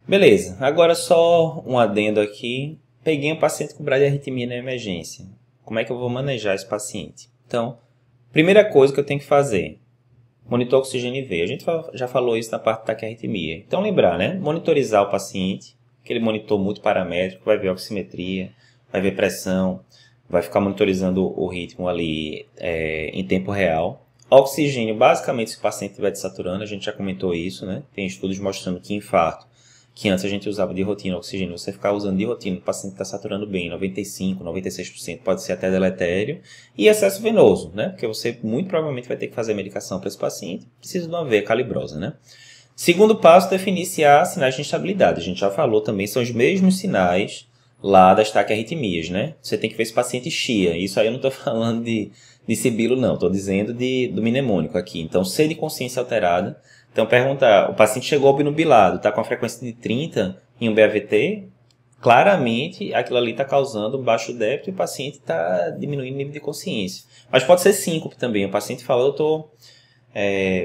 Beleza, agora só um adendo aqui. Peguei um paciente com bradiarritmia na emergência. Como é que eu vou manejar esse paciente? Então, primeira coisa que eu tenho que fazer, monitor oxigênio IV. A gente já falou isso na parte da taquiarritmia. Então, lembrar, né? Monitorizar o paciente, aquele monitor multiparamétrico, vai ver oximetria, vai ver pressão, vai ficar monitorizando o ritmo ali em tempo real. Oxigênio, basicamente, se o paciente estiver desaturando, a gente já comentou isso, né? Tem estudos mostrando que infarto, que antes a gente usava de rotina oxigênio, você ficar usando de rotina, o paciente está saturando bem, 95%, 96%, pode ser até deletério, e excesso venoso, né? Porque você muito provavelmente vai ter que fazer medicação para esse paciente, precisa de uma veia calibrosa, né? Segundo passo, definir se há sinais de instabilidade. A gente já falou também, são os mesmos sinais lá das taquiarritmias, né? Você tem que ver se o paciente chia. Isso aí eu não estou falando de sibilo, não. Estou dizendo do mnemônico aqui. Então, C de consciência alterada. Então, perguntar, o paciente chegou obnubilado, está com a frequência de 30 em um BAVT, claramente aquilo ali está causando baixo débito e o paciente está diminuindo o nível de consciência. Mas pode ser síncope também. O paciente fala, eu estou...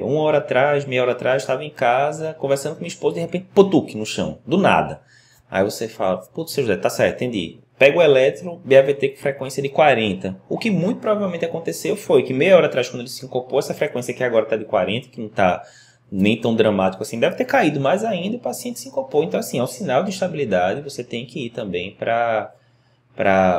uma hora atrás, meia hora atrás, estava em casa, conversando com minha esposa, de repente, potuque no chão, do nada. Aí você fala, putz, seu José, tá certo, entendi. Pega o eletro, BAVT com frequência de 40. O que muito provavelmente aconteceu foi que meia hora atrás, quando ele se incorporou, essa frequência que agora está de 40, que não está nem tão dramático assim, deve ter caído mais ainda e o paciente se incorporou. Então, assim, é um sinal de estabilidade, você tem que ir também para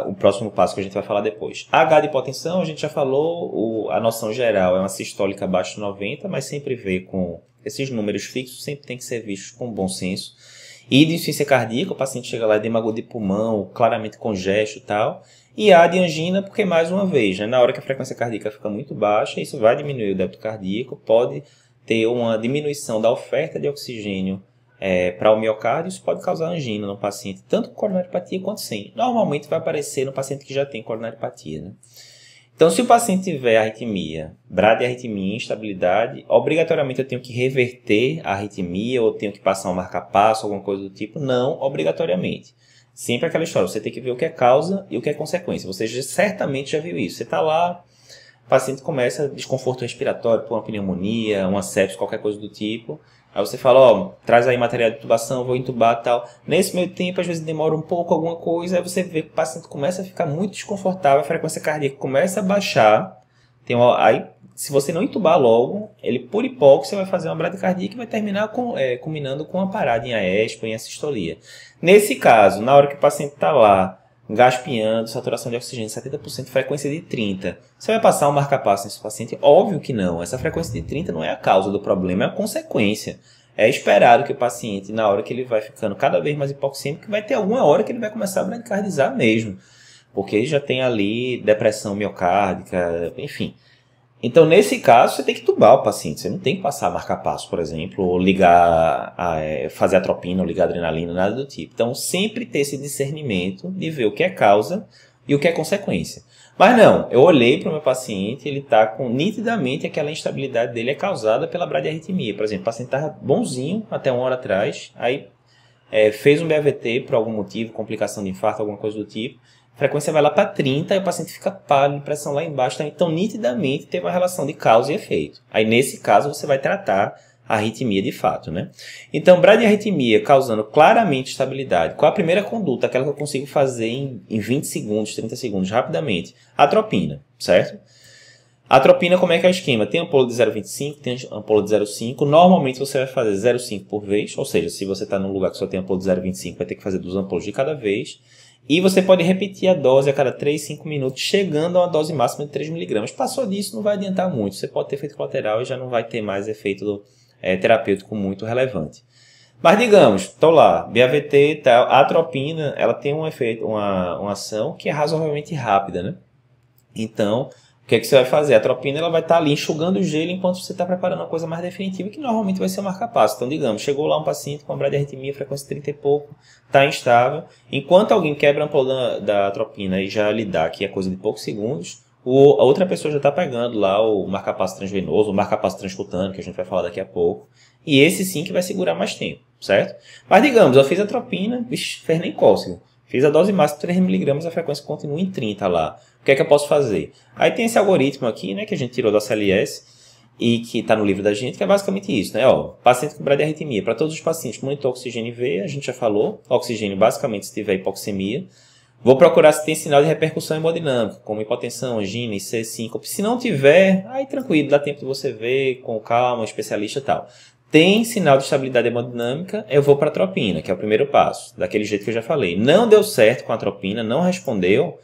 o próximo passo que a gente vai falar depois. H de hipotensão, a gente já falou, a noção geral é uma sistólica abaixo de 90, mas sempre vê com esses números fixos, sempre tem que ser vistos com bom senso. I de insuficiência cardíaca, o paciente chega lá, edema de pulmão, claramente congesto e tal. E A de angina, porque mais uma vez, né, na hora que a frequência cardíaca fica muito baixa, isso vai diminuir o débito cardíaco, pode ter uma diminuição da oferta de oxigênio para o miocárdio, isso pode causar angina no paciente, tanto com coronariopatia quanto sem. Normalmente vai aparecer no paciente que já tem coronariopatia, né? Então, se o paciente tiver arritmia, bradiarritmia, instabilidade, obrigatoriamente eu tenho que reverter a arritmia ou tenho que passar um marca-passo, alguma coisa do tipo? Não, obrigatoriamente. Sempre aquela história, você tem que ver o que é causa e o que é consequência. Você certamente já viu isso. Você está lá, o paciente começa desconforto respiratório por uma pneumonia, uma sepse, qualquer coisa do tipo. Aí você fala, ó, traz aí material de intubação, vou intubar e tal. Nesse meio tempo, às vezes demora um pouco alguma coisa, aí você vê que o paciente começa a ficar muito desconfortável, a frequência cardíaca começa a baixar. Aí, se você não intubar logo, ele por hipóxia vai fazer uma bradicardia e vai terminar culminando com uma parada em aespa, em assistolia. Nesse caso, na hora que o paciente está lá, gaspinhando, saturação de oxigênio 70%, frequência de 30. Você vai passar um marca-passo nesse paciente? Óbvio que não. Essa frequência de 30 não é a causa do problema, é a consequência. É esperado que o paciente, na hora que ele vai ficando cada vez mais hipoxêmico, vai ter alguma hora que ele vai começar a bradicardizar mesmo. Porque ele já tem ali depressão miocárdica, enfim. Então, nesse caso, você tem que tubar o paciente. Você não tem que passar marca-passo, por exemplo, ou fazer atropina, ou ligar adrenalina, nada do tipo. Então, sempre ter esse discernimento de ver o que é causa e o que é consequência. Mas não, eu olhei para o meu paciente, ele está com nitidamente aquela instabilidade dele é causada pela bradiarritmia. Por exemplo, o paciente estava bonzinho até uma hora atrás, aí fez um BAVT por algum motivo, complicação de infarto, alguma coisa do tipo. A frequência vai lá para 30 e o paciente fica pálido, pressão lá embaixo. Então, nitidamente, teve uma relação de causa e efeito. Aí, nesse caso, você vai tratar a arritmia de fato, né? Então, bradiarritmia causando claramente estabilidade. Qual a primeira conduta? Aquela que eu consigo fazer em 20 segundos, 30 segundos, rapidamente. Atropina, certo? Atropina, como é que é o esquema? Tem ampola de 0,25, tem ampola de 0,5. Normalmente, você vai fazer 0,5 por vez. Ou seja, se você está num lugar que só tem ampola de 0,25, vai ter que fazer 2 ampolas de cada vez. E você pode repetir a dose a cada 3, 5 minutos, chegando a uma dose máxima de 3 mg. Passou disso, não vai adiantar muito. Você pode ter efeito colateral e já não vai ter mais efeito terapêutico muito relevante. Mas digamos, estou lá, BAVT e tal, a atropina, ela tem um efeito, uma ação que é razoavelmente rápida, né? Então, o que é que você vai fazer? A atropina ela vai estar ali enxugando o gelo enquanto você está preparando uma coisa mais definitiva, que normalmente vai ser o marca-passo. Então, digamos, chegou lá um paciente com bradiarritmia, frequência 30 e pouco, está instável. Enquanto alguém quebra a ampola da atropina e já lhe dá aqui a coisa de poucos segundos, a outra pessoa já está pegando lá o marca-passo transvenoso, o marca-passo transcutâneo, que a gente vai falar daqui a pouco. E esse sim que vai segurar mais tempo, certo? Mas digamos, eu fiz a atropina, fez nem cócega. Fiz a dose máxima de 3 mg, a frequência continua em 30 lá. O que é que eu posso fazer? Aí tem esse algoritmo aqui, né, que a gente tirou da CLS, e que está no livro da gente, que é basicamente isso, né? Ó, paciente com bradiarritmia. Para todos os pacientes, monitor oxigênio V, a gente já falou. Oxigênio, basicamente, se tiver hipoxemia. Vou procurar se tem sinal de repercussão hemodinâmica, como hipotensão, angina, IC, síncope. Se não tiver, aí tranquilo, dá tempo de você ver com calma, especialista e tal. Tem sinal de estabilidade hemodinâmica, eu vou para a atropina, que é o primeiro passo, daquele jeito que eu já falei. Não deu certo com a atropina, não respondeu,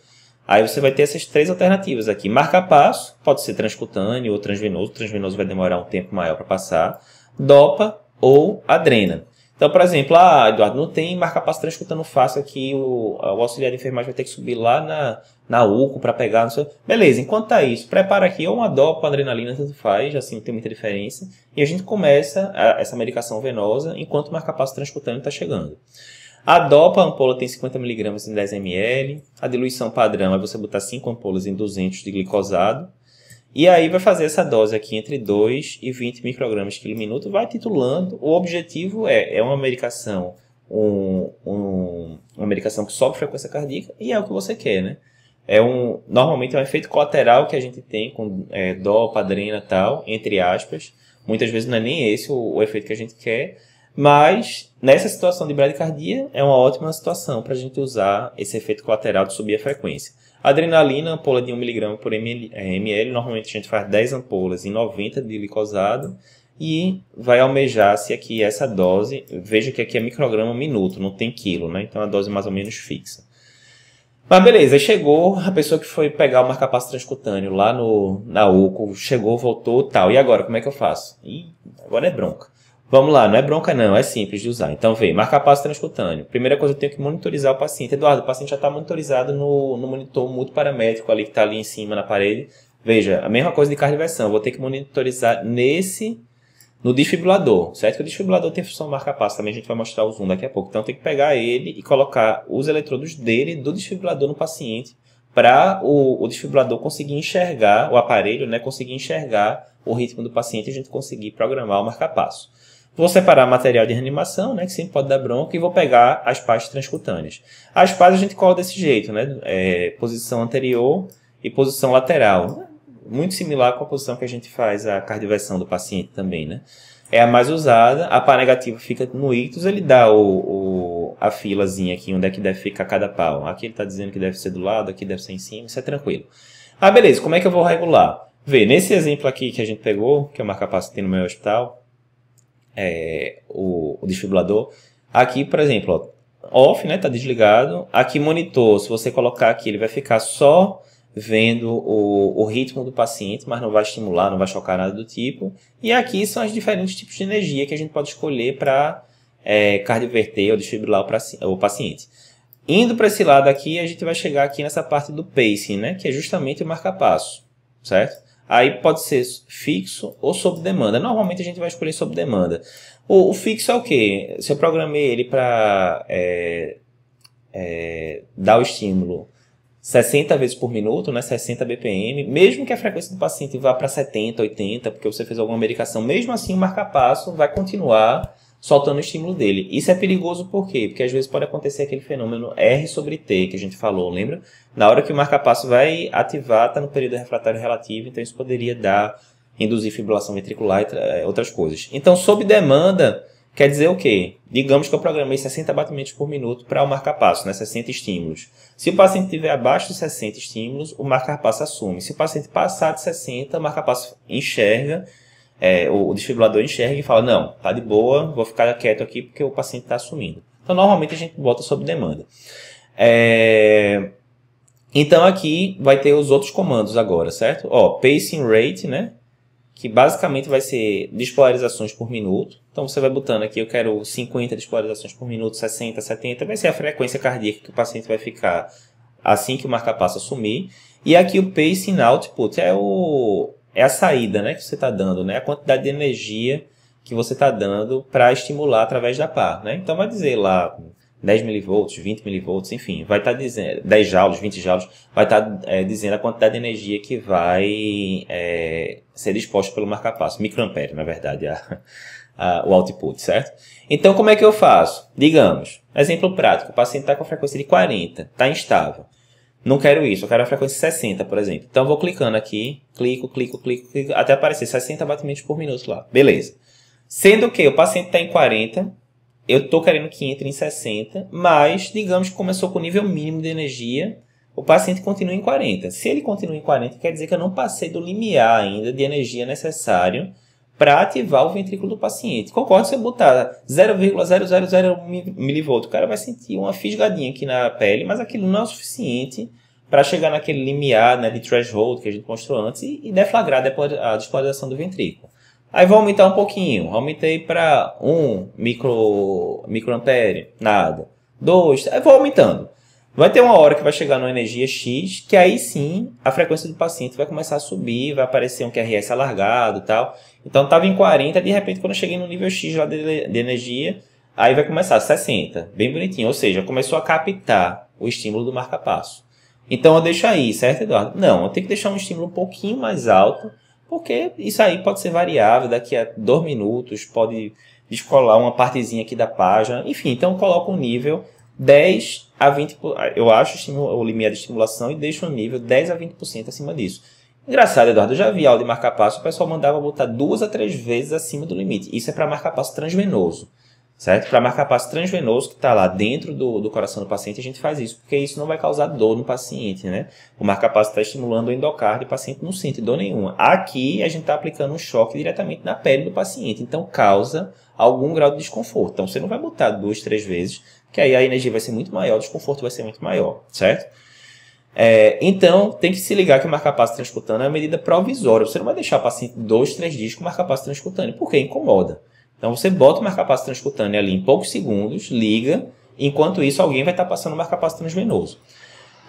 aí você vai ter essas três alternativas aqui. Marca-passo, pode ser transcutâneo ou transvenoso. O transvenoso vai demorar um tempo maior para passar. Dopa ou adrena. Então, por exemplo, Eduardo, não tem marca-passo transcutâneo fácil aqui, o auxiliar de enfermagem vai ter que subir lá na UCO para pegar, não sei. Beleza, enquanto tá isso, prepara aqui ou uma dopa, uma adrenalina, tanto faz, assim não tem muita diferença. E a gente começa essa medicação venosa enquanto o marca-passo transcutâneo está chegando. A dopa, a ampola tem 50 mg em 10 ml. A diluição padrão é você botar 5 ampolas em 200 de glicosado. E aí vai fazer essa dose aqui entre 2 e 20 microgramas por minuto, vai titulando. O objetivo é uma medicação, uma medicação que sobe frequência cardíaca e é o que você quer, né? Normalmente é um efeito colateral que a gente tem com dopa, adrena e tal, entre aspas. Muitas vezes não é nem esse o efeito que a gente quer, mas nessa situação de bradicardia é uma ótima situação para a gente usar esse efeito colateral de subir a frequência. Adrenalina, ampola de 1 mg por ml, normalmente a gente faz 10 ampolas em 90 de glicosado e vai almejar-se aqui essa dose. Veja que aqui é micrograma minuto, não tem quilo, né? Então a dose mais ou menos fixa. Mas beleza, aí chegou a pessoa que foi pegar o marca-passo transcutâneo lá na UCO, chegou, voltou tal. E agora, como é que eu faço? Agora é bronca. Vamos lá, não é bronca não, é simples de usar. Então, marca-passo transcutâneo. Primeira coisa, eu tenho que monitorizar o paciente. Eduardo, o paciente já está monitorizado no monitor multiparamétrico ali que está ali em cima na parede. Veja, a mesma coisa de cardioversão. Eu vou ter que monitorizar no desfibrilador, certo? Que o desfibrilador tem função marca-passo, também a gente vai mostrar o zoom daqui a pouco. Então, tem que pegar ele e colocar os eletrodos dele, do desfibrilador no paciente, para o desfibrilador conseguir enxergar, o aparelho, né, conseguir enxergar o ritmo do paciente e a gente conseguir programar o marca-passo. Vou separar material de reanimação, né, que sempre pode dar bronca, e vou pegar as partes transcutâneas. As partes a gente cola desse jeito, né, posição anterior e posição lateral. Muito similar com a posição que a gente faz a cardioversão do paciente também, né. É a mais usada, a pá negativa fica no ictus, ele dá a filazinha aqui, onde é que deve ficar cada pau. Aqui ele está dizendo que deve ser do lado, aqui deve ser em cima, isso é tranquilo. Beleza, como é que eu vou regular? Vê, nesse exemplo aqui que a gente pegou, que é o marca-passo que tem no meu hospital, o desfibrilador. Aqui, por exemplo, ó, off, né, tá desligado. Aqui monitor, se você colocar aqui, ele vai ficar só vendo o ritmo do paciente, mas não vai estimular, não vai chocar nada do tipo. E aqui são os diferentes tipos de energia que a gente pode escolher para cardioverter ou desfibrilar o paciente. Indo para esse lado aqui, a gente vai chegar aqui nessa parte do pacing, né, que é justamente o marca-passo, certo? Aí pode ser fixo ou sob demanda. Normalmente a gente vai escolher sob demanda. O fixo é o quê? Se eu programei ele para dar o estímulo 60 vezes por minuto, né, 60 BPM, mesmo que a frequência do paciente vá para 70, 80, porque você fez alguma medicação, mesmo assim o marca-passo vai continuar soltando o estímulo dele. Isso é perigoso por quê? Porque às vezes pode acontecer aquele fenômeno R sobre T que a gente falou, lembra? Na hora que o marca-passo vai ativar, está no período refratário relativo, então isso poderia induzir fibrilação ventricular e outras coisas. Então, sob demanda, quer dizer o quê? Digamos que eu programei 60 batimentos por minuto para o marca-passo, né? 60 estímulos. Se o paciente estiver abaixo de 60 estímulos, o marca-passo assume. Se o paciente passar de 60, o marca-passo enxerga, o desfibrilador enxerga e fala, não, tá de boa, vou ficar quieto aqui porque o paciente está assumindo. Então, normalmente a gente bota sob demanda. Então, aqui vai ter os outros comandos agora, certo? Pacing rate, né? Que basicamente vai ser despolarizações por minuto. Então, você vai botando aqui, eu quero 50 despolarizações por minuto, 60, 70. Vai ser a frequência cardíaca que o paciente vai ficar assim que o marca-passo assumir. E aqui o pacing output é a saída, né, que você está dando, né? A quantidade de energia que você está dando para estimular através da pá, né? Então, vai dizer lá 10 mV, 20 mV, enfim, vai estar dizendo 10 joules, 20 joules, vai estar dizendo a quantidade de energia que vai ser disposta pelo marca-passo, microampere, na verdade, o output, certo? Então, como é que eu faço? Digamos, exemplo prático, o paciente está com a frequência de 40, está instável. Não quero isso, eu quero a frequência 60, por exemplo. Então, eu vou clicando aqui, clico, até aparecer 60 batimentos por minuto lá. Beleza. Sendo que o paciente está em 40, eu estou querendo que entre em 60, mas, digamos que começou com o nível mínimo de energia, o paciente continua em 40. Se ele continua em 40, quer dizer que eu não passei do limiar ainda de energia necessário para ativar o ventrículo do paciente. Concordo se eu botar 0,0001 milivolt, o cara vai sentir uma fisgadinha aqui na pele, mas aquilo não é o suficiente para chegar naquele limiar, né, de threshold que a gente mostrou antes e deflagrar a despolarização do ventrículo. Aí vou aumentar um pouquinho, aumentei para 1 microampere, nada. 2, aí vou aumentando. Vai ter uma hora que vai chegar numa energia X, que aí sim a frequência do paciente vai começar a subir, vai aparecer um QRS alargado e tal. Então estava em 40, de repente quando eu cheguei no nível X lá de energia, aí vai começar 60, bem bonitinho. Ou seja, começou a captar o estímulo do marca-passo. Então eu deixo aí, certo, Eduardo? Não, eu tenho que deixar um estímulo um pouquinho mais alto, porque isso aí pode ser variável, daqui a 2 minutos pode descolar uma partezinha aqui da página. Enfim, então eu coloco um nível 10 a 20%, eu acho o limiar de estimulação e deixo um nível 10 a 20% acima disso. Engraçado, Eduardo, eu já vi aula de marca-passo, o pessoal mandava botar 2 a 3 vezes acima do limite. Isso é para marca-passo transvenoso, certo? Para marca-passo transvenoso que está lá dentro do coração do paciente, a gente faz isso, porque isso não vai causar dor no paciente, né? O marca-passo está estimulando o endocárdio, o paciente não sente dor nenhuma. Aqui, a gente está aplicando um choque diretamente na pele do paciente, então causa algum grau de desconforto. Então, você não vai botar 2, 3 vezes, que aí a energia vai ser muito maior, o desconforto vai ser muito maior, certo? Então, tem que se ligar que o marca-passo transcutâneo é uma medida provisória. Você não vai deixar o paciente 2, 3 dias com o marca-passo transcutâneo, porque incomoda. Então, você bota o marca-passo transcutâneo ali em poucos segundos, liga, enquanto isso alguém vai estar passando o marca-passo transvenoso.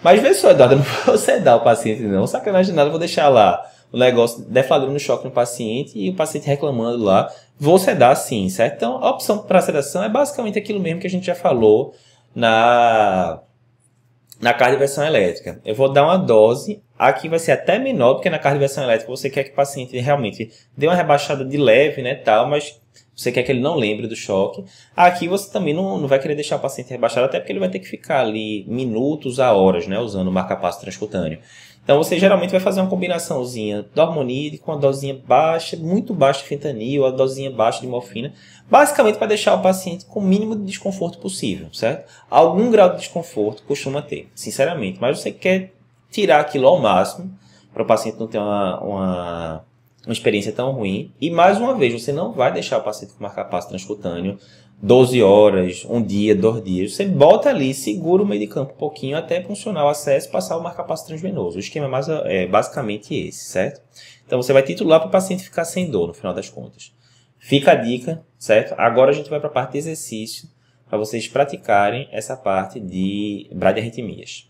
Mas vê só, Eduardo, eu não vou sedar o paciente não, sacanagem nada, eu vou deixar lá o negócio deflagrando choque no paciente e o paciente reclamando lá. Vou sedar sim, certo? Então, a opção para sedação é basicamente aquilo mesmo que a gente já falou na cardioversão elétrica. Eu vou dar uma dose, aqui vai ser até menor, porque na cardioversão elétrica você quer que o paciente realmente dê uma rebaixada de leve, né, tal, mas você quer que ele não lembre do choque. Aqui você também não vai querer deixar o paciente rebaixado, até porque ele vai ter que ficar ali minutos a horas, né, usando o marca-passo transcutâneo. Então você geralmente vai fazer uma combinaçãozinha do hormonide com uma dosinha baixa, muito baixa de fentanil, a dosinha baixa de morfina, basicamente para deixar o paciente com o mínimo de desconforto possível, certo? Algum grau de desconforto costuma ter, sinceramente, mas você quer tirar aquilo ao máximo para o paciente não ter uma experiência tão ruim. E mais uma vez, você não vai deixar o paciente com marca-passo transcutâneo 12 horas, um dia, 2 dias. Você bota ali, segura o meio de campo um pouquinho até funcionar o acesso e passar o marca-passo transvenoso. O esquema é basicamente esse, certo? Então você vai titular para o paciente ficar sem dor no final das contas. Fica a dica, certo? Agora a gente vai para a parte de exercício para vocês praticarem essa parte de bradiarritmias.